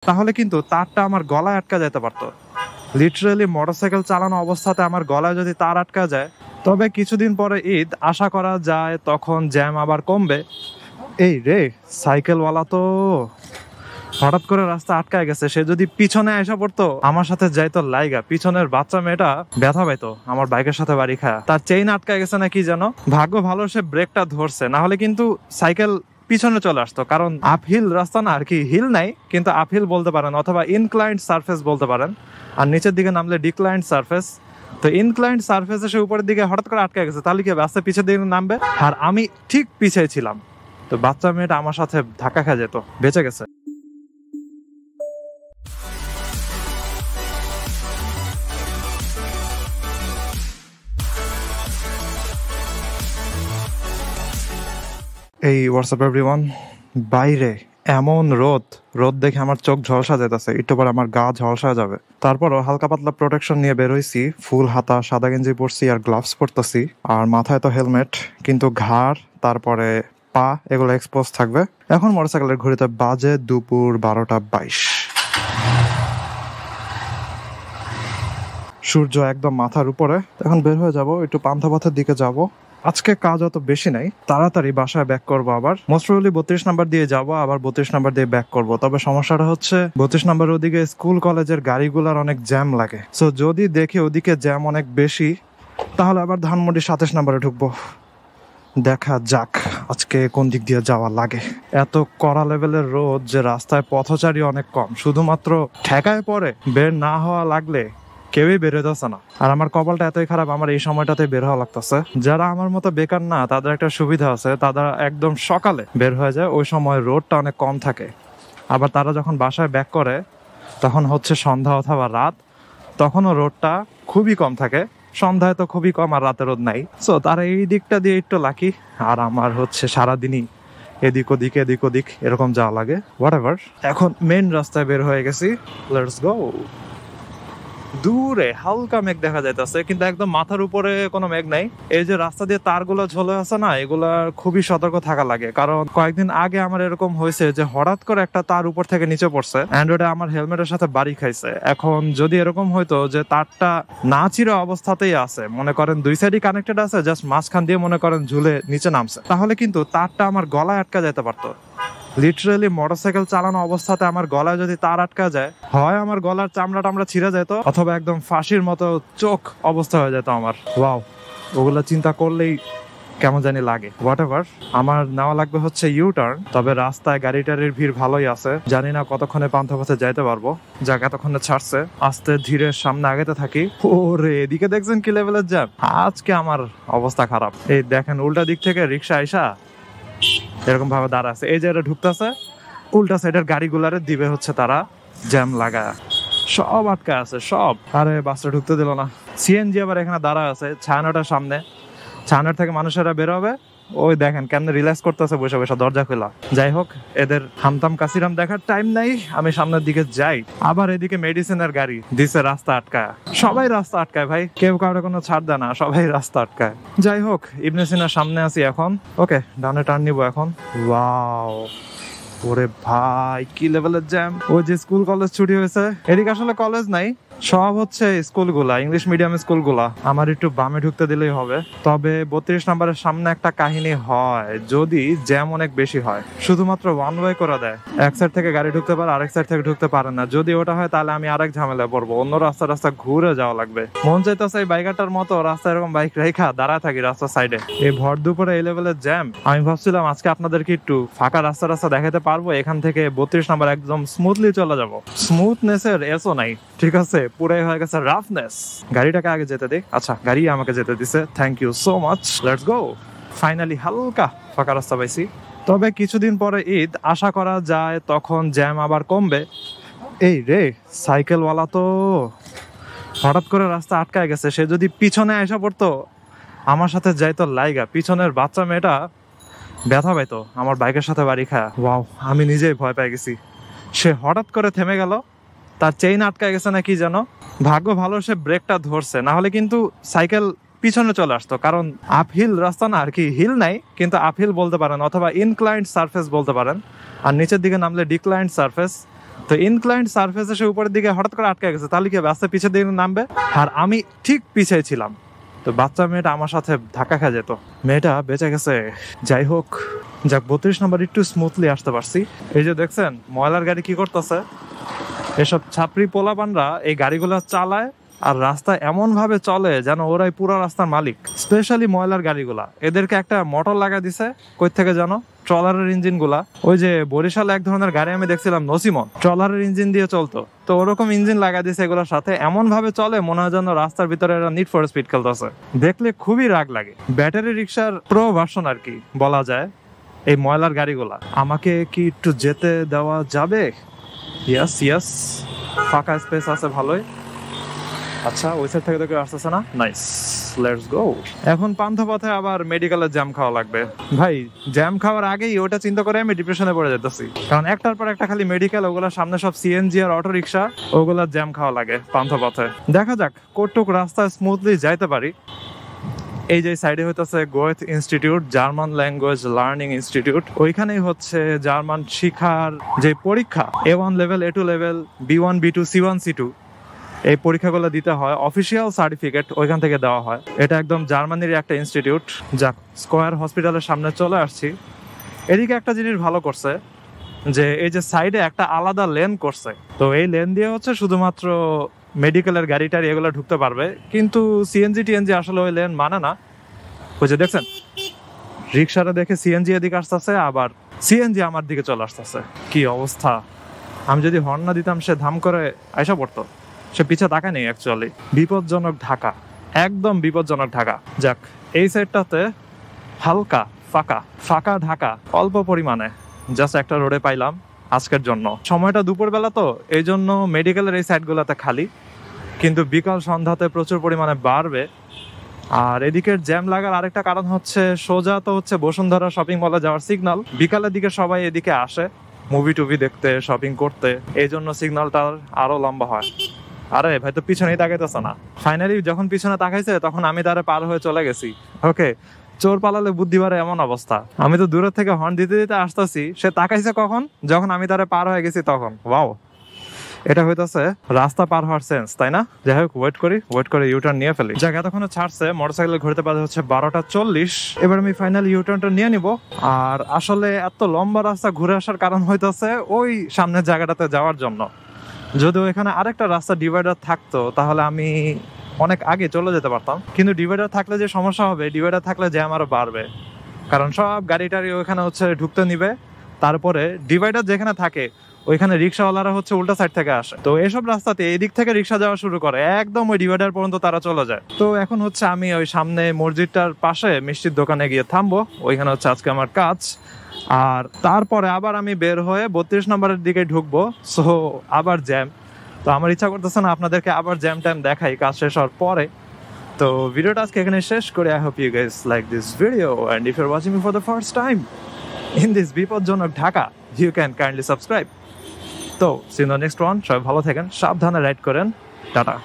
তাহলে কিন্তু তারটা আমার গলায় আটকা যেতে পারতো। লিটারালি মোটরসাইকেল চালানো অবস্থাতে আমার গলায় যদি তার আটকা যায়, তবে কিছুদিন পরে ঈদ, আশা করা যায় তখন জ্যাম আবার কমবে। এই রে, সাইকেলওয়ালা তো হঠাৎ করে রাস্তা আটকায় গেছে। সে যদি পিছনে এসে পড়তো, আমার সাথে যাইতো লাইগা, পিছনের বাচ্চা মেয়েটা ব্যথা পাইতো আমার বাইকের সাথে বাড়ি খায়। তার চেইন আটকায় গেছে না কি যেন, ভাগ্য ভালো সে ব্রেকটা ধরছে, না হলে কিন্তু সাইকেল পিছনে চলে আসতো। কারণ আপহিল রাস্তা না, আর কি হিল নাই কিন্তু আপহিল বলতে পারেন, অথবা ইনক্লাইন্ড সারফেস বলতে পারেন। আর নিচের দিকে নামলে ডিক্লাইন্ড সারফেস। তো ইনক্লাইন্ড সারফেসে সে উপরের দিকে হঠাৎ করে আটকে গেছে, তাহলে কি রাস্তা পিছের দিকে নামবে, আর আমি ঠিক পিছিয়ে ছিলাম। তো বাচ্চা মেয়েটা আমার সাথে ধাক্কা খেয়ে যেত, বেঁচে গেছে। এই হোয়াটসঅ্যাপ এভরিওয়ান, বাইরে এমন রোদ, রোদ দেখে আমার চোখ ঝলসা যেতেছে, একটু পরে আমার গা ঝলসা যাবে। তারপরও হালকা পাতলা প্রোটেকশন নিয়ে বের হইছি, ফুল হাতা সাদা গেঞ্জি পরছি আর গ্লাভস পরতেছি, আর মাথায় তো হেলমেট, কিন্তু ঘাড় তারপরে পা এগুলো এক্সপোজ থাকবে। এখন মোটরসাইকেলের ঘড়িতে বাজে দুপুর 12:22। সূর্য একদম মাথার উপরে। এখন বের হয়ে যাব, একটু পান্থাপথের দিকে যাব। আজকে কাজ অত বেশি নাই, তাড়াতাড়ি বাসায় ব্যাক করবো। আবার মোস্ট প্রবাবলি 32 নাম্বার দিয়ে যাব, আবার 32 নাম্বার দিয়ে ব্যাক করব। তবে সমস্যাটা হচ্ছে 32 নাম্বার ওদিকে স্কুল কলেজের গাড়িগুলোর অনেক জ্যাম লাগে। সো যদি দেখি ওদিকে জ্যাম অনেক বেশি, তাহলে আবার ধানমন্ডি 27 নাম্বারে ঢুকবো। দেখা যাক আজকে কোন দিক দিয়ে যাওয়া লাগে। এত কড়া লেভেলের রোদ যে রাস্তায় পথচারী অনেক কম, শুধুমাত্র ঠেকায় পরে বের না হওয়া লাগলে কেউই বের হইতেছে না। আর আমার কপালটা এতই খারাপ, আমার এই সময়টাতে বের হওয়া লাগতেছে। যারা আমার মতো বেকার না, তাদের একটা সুবিধা আছে, তারা একদম সকালে বের হয়ে যায়, ওই সময় রোদটা অনেক কম থাকে। আবার তারা যখন বাসায় ব্যাক করে, তখন হচ্ছে সন্ধ্যা অথবা রাত, তখনও রোদটা খুবই কম থাকে। সন্ধ্যায় তো খুবই কম, আর রাতে রোদ নাই। সো তারা এই দিকটা দিয়ে একটু লাকি। আর আমার হচ্ছে সারাদিনই এদিক ওদিক এদিক ওদিক এরকম যাওয়া লাগে। হোয়াট এভার, এখন মেইন রাস্তায় বের হয়ে গেছি, লেটস গো। দূরে হালকা মেঘ দেখা যাইতেছে, কিন্তু একদম মাথার উপরে কোনো মেঘ নাই। এই যে রাস্তা দিয়ে তারগুলো ঝোলে আছে না, এগুলা খুবই সতর্ক থাকা লাগে। কারণ কয়েকদিন আগে আমার এরকম হয়েছে যে হঠাৎ করে একটা তার উপর থেকে নিচে পড়ছে, এন্ড ওটা আমার হেলমেটের সাথে বাড়ি খাইছে। এখন যদি এরকম হইতো যে তারটা না চিরা অবস্থাতেই আছে, মনে করেন দুই সাইডই কানেক্টেড আছে, জাস্ট মাঝখান দিয়ে মনে করেন ঝুলে নিচে নামছে, তাহলে কিন্তু তারটা আমার গলায় আটকা যেতে পারতো। লিটারালি মোটরসাইকেল চালানো অবস্থাতে আমার গলায় যদি তার আটকা যায়, হয় আমার গলার চামড়া টামড়া ছিঁড়ে যেত, অথবা একদম ফাঁসির মতো চোখ অবস্থা হয়ে যেত আমার। ওয়াও, ওগুলো চিন্তা করলেই কেমন জানি লাগে। হোয়াট এভার, আমার নেওয়া লাগবে হচ্ছে ইউ টার্ন। তবে রাস্তায় গাড়ি টাড়ির ভিড় ভালোই আছে, জানি না কতক্ষণে পান্থাপথে যাইতে পারবো। যাক, এতক্ষণে ছাড়ছে, আস্তে ধীরে সামনে আগাতে থাকি। ওরে, এদিকে দেখছেন কি লেভেলের জ্যাম। আজকে আমার অবস্থা খারাপ। এই দেখেন, উল্টা দিক থেকে রিক্সা আইসা এরকম ভাবে দাঁড়া আছে। এই যে এটা ঢুকতেছে, উল্টা সাইডের গাড়িগুলারে দিবে হচ্ছে তারা জ্যাম লাগায়, সব আটকা আছে সব। আরে বাসটা ঢুকতে দিল না। সিএনজি আবার এখানে দাঁড়া আছে ছায়ানোটার সামনে, ছায়ানোর থেকে মানুষেরা বের হবে। ওই দেখেন কেমনে রিল্যাক্স করতেছে বসে বসে, দরজা খোলা। যাই হোক, এদের হামতাম কাসিরাম দেখার টাইম নাই, আমি সামনের দিকে যাই। আবার এদিকে মেডিসিনের গাড়ি দিছে রাস্তা আটকায়। সবাই রাস্তা আটকায় ভাই, কেউ কারো কোনো ছাড় দেয় না, সবাই রাস্তা আটকায়। যাই হোক, ইবনে সিনার সামনে আছি এখন। ওকে, ডানে টার্ন নিবো এখন। ওয়াও, ওরে ভাই কি লেভেলের জ্যাম। ওই যে স্কুল কলেজ ছুটি হয়েছে, এদিকে আসলে কলেজ নাই, সব হচ্ছে স্কুলগুলা, ইংলিশ মিডিয়াম স্কুলগুলা। আমার একটু বামে ঢুকতে দিলেই হবে। তবে 32 নাম্বারের সামনে একটা কাহিনী হয়, যদি জ্যাম অনেক বেশি হয়, শুধুমাত্র ওয়ান ওয়ে করে দেয়। এক সাইড থেকে গাড়ি ঢুকতে পারে, আরেক সাইড থেকে ঢুকতে পারে না। যদি ওটা হয়, তাহলে আমি আরেক ঝামেলায় পড়বো, অন্য রাস্তা ঘুরে যাওয়া লাগবে। মন চাইতেছে এই বাইকারটার মতো রাস্তায় এরকম বাইক রেখা দাঁড়ায় থাকি রাস্তার সাইডে। এই ভর দুপুরে এই লেভেলের জ্যাম, আমি ভাবছিলাম আজকে আপনাদেরকে একটু ফাঁকা রাস্তা দেখাতে পারবো। এখান থেকে 32 নাম্বার একদম স্মুথলি চলে যাবো। স্মুথনেসের এসও নাই, ঠিক আছে, পুরাই হয়ে গেছে রাফনেস। গাড়িটাকে আগে যেতে দে। আচ্ছা, গাড়ি আমাকে যেতে দিছে, thank you so much. Let's go. Finally হালকা ফাঁকা রাস্তা পাইছি। তবে কিছুদিন পরে ঈদ, আশা করা যায় তখন জ্যাম আবার কমবে। এই রে, সাইকেলওয়ালা তো হঠাৎ করে রাস্তা আটকায় গেছে। সে যদি পিছনে এসে পড়তো, আমার সাথে যাইতো লাইগা, পিছনের বাচ্চা মেয়েটা ব্যথা পাইতো আমার বাইকের সাথে বাড়ি খায়। ওয়াও, আমি নিজেই ভয় পেয়ে গেছি। সে হঠাৎ করে থেমে গেল, তার চেইন আটকায় গেছে না কি যেন, ভাগ্য ভালো সে ব্রেকটা ধরছে, না হলে কিন্তু সাইকেল পিছনে চলে আসতো। কারণ আপহিল রাস্তা না, আর কি হিল নাই কিন্তু আপহিল বলতে পারেন, অথবা ইনক্লাইন্ড সারফেস বলতে পারেন। আর নিচের দিকে নামলে ডিক্লাইন্ড সারফেস। তো ইনক্লাইন্ড সারফেস এসে উপরের দিকে হঠাৎ করে আটকে গেছে, তাহলে কি রাস্তা পিছের দিকে নামবে, আর আমি ঠিক পিছিয়ে ছিলাম, তো বাচ্চা মেয়েটা আমার সাথে ধাক্কা খেয়ে যেত। মেয়েটা বেঁচে গেছে, যাই হোক। যাক, 32 নম্বর একটু স্মুথলি আসতে পারছি। এই যে দেখছেন ময়লার গাড়ি কি করতেছে, এসব ছাপরি পোলাপানরা এই গাড়িগুলো চালায় আর রাস্তা এমন ভাবে চলে যেন ওরাই পুরো রাস্তার মালিক। স্পেশালি ময়লার গাড়িগুলা, এদেরকে একটা মোটর লাগা দিছে কই থেকে জানো, ট্রলারের ইঞ্জিন গুলা। ওই যে বরিশালে এক ধরনের গাড়ি আমি দেখছিলাম নসিমন, ট্রলারের ইঞ্জিন দিয়ে চলতো, তো ওরকম ইঞ্জিন লাগা দিছে এগুলোর সাথে, এমন ভাবে চলে মনে হয় যেন রাস্তার ভিতরে এরা নিড ফর স্পিড খেলতেছে। দেখলে খুবই রাগ লাগে। ব্যাটারি রিক্সার প্রো ভার্সন আর কি বলা যায় এই ময়লার গাড়িগুলা। আমাকে কি একটু যেতে দেওয়া যাবে? ইয়েস ইয়েস, ফাঁকা স্পেস আছে ভালোই। আচ্ছা, ওই সাইড থেকে তো কেউ আসতেছে না, নাইস, লেটস গো। এখন পান্থপথে আবার মেডিকেলের জ্যাম খাওয়া লাগবে। ভাই জ্যাম খাওয়ার আগেই ওটা চিন্তা করে আমি ডিপ্রেশনে পড়ে যেতেছি, কারণ একটার পর একটা খালি মেডিকেল, ওগুলোর সামনে সব সিএনজি আর অটো রিক্সা, ওগুলার জ্যাম খাওয়া লাগে পান্থপথে। দেখা যাক কতটুক রাস্তা স্মুথলি যাইতে পারি। এই যে সাইডে হইতেছে গোয়েথ institute, German language learning institute. ওইখানেই হচ্ছে জার্মান শিখার যে পরীক্ষা, A1 level, A2 level, B1 B2 C1 C2, এই পরীক্ষাগুলো দিতে হয়। অফিসিয়াল সার্টিফিকেট ওইখান থেকে দেওয়া হয়। এটা একদম জার্মানির একটা ইনস্টিটিউট। যাক, স্কয়ার হসপিটালের সামনে চলে আসছি। এদিকে একটা জিনিস ভালো করছে যে এই যে সাইডে একটা আলাদা লেন করছে, তো এই লেন দিয়ে হচ্ছে শুধুমাত্র মেডিকেলের গাড়ি টাড়ি এগুলো ঢুকতে পারবে, কিন্তু সিএনজি টিএনজি আসলে ওই লেন মানে না। ওই যে দেখছেন রিক্সাটা দেখে সিএনজি এদিকে আসতেছে, আবার সিএনজি আমার দিকে চলে আসতেছে। কি অবস্থা! আমি যদি হর্ন না দিতাম সে ধাম করে আইসা পড়তো, সে পিছে তাকায় নেই। অ্যাকচুয়ালি বিপজ্জনক ঢাকা, একদম বিপজ্জনক ঢাকা। যাক, এই সাইডটাতে হালকা ফাঁকা ফাঁকা ঢাকা, অল্প পরিমাণে জাস্ট একটা রোডে পাইলাম আজকের জন্য। সময়টা দুপুরবেলা, তো এই জন্য মেডিকেলের এই সাইডগুলোতে খালি, কিন্তু বিকাল সন্ধ্যাতে প্রচুর পরিমাণে বাড়বে। আর এদিকের জ্যাম লাগার আরেকটা কারণ হচ্ছে সোজা তো হচ্ছে বসুন্ধরা শপিং মলে যাওয়ার সিগন্যাল। বিকালের দিকে সবাই এদিকে আসে মুভি টুভি দেখতে, শপিং করতে, এই জন্য সিগন্যালটা আরো লম্বা হয়। আরে ভাই তো পিছনেই তাকাইতেছে না। ফাইনালি যখন পিছনে তাকাইছে তখন আমি তারে পার হয়ে চলে গেছি। ওকে, চোর পালালে বুদ্ধি বাড়ে এমন অবস্থা। আমি তো দূরের থেকে হর্ন দিতে দিতে আসতেছি, সে তাকাইছে কখন, যখন আমি তারে পার হয়ে গেছি তখন। ওয়াও, এটা হইতেছে রাস্তা পার হওয়ার সেন্স, তাই না? যাই হোক, ওয়েট করে ইউটার্ন নিয়ে ফেলি। যাক, এতক্ষণে ছাড়ছে, মোটরসাইকেল ঘুরতে পারে হচ্ছে 12:40। এবার আমি ফাইনালি ইউটার্নটা নিয়ে নিব। আর আসলে এত লম্বা রাস্তা ঘুরে আসার কারণ হইতেছে ওই সামনের জায়গাটাতে যাওয়ার জন্য। যদিও এখানে আরেকটা রাস্তা ডিভাইডার থাকতো তাহলে আমি অনেক আগে চলে যেতে পারতাম, কিন্তু ডিভাইডার থাকলে যে সমস্যা হবে, ডিভাইডার থাকলে জ্যাম আরো বাড়বে, কারণ সব গাড়ি টাড়ি ওইখানে হচ্ছে ঢুকতে নিবে। তারপরে ডিভাইডার যেখানে থাকে ওইখানে রিক্সাওয়ালারা হচ্ছে উল্টা সাইড থেকে আসে, তো এসব রাস্তাতে এই দিক থেকে রিক্সা যাওয়া শুরু করে, একদম ওই ডিভাইডার পর্যন্ত তারা চলে যায়। তো এখন হচ্ছে আমি ওই সামনে মসজিদটার পাশে মিষ্টির দোকানে গিয়ে থামবো, ওইখানে হচ্ছে আজকে আমার কাজ। আর তারপরে আবার আমি বের হয়ে 32 নম্বরের দিকে ঢুকবো। সো আবার জ্যাম, তো আমার ইচ্ছা করতেছে না আপনাদেরকে আবার জ্যাম টাইম দেখাই কাজ শেষ হওয়ার পরে। তো ভিডিওটা আজকে এখানে শেষ করে, I hope you guys like this video, and if you are watching me for the first time in this বিপজ্জনক Dhaka, you can kindly subscribe. তো see you in the next one. সবাই ভালো থাকেন, সাবধানে রাইড করেন, টাটা।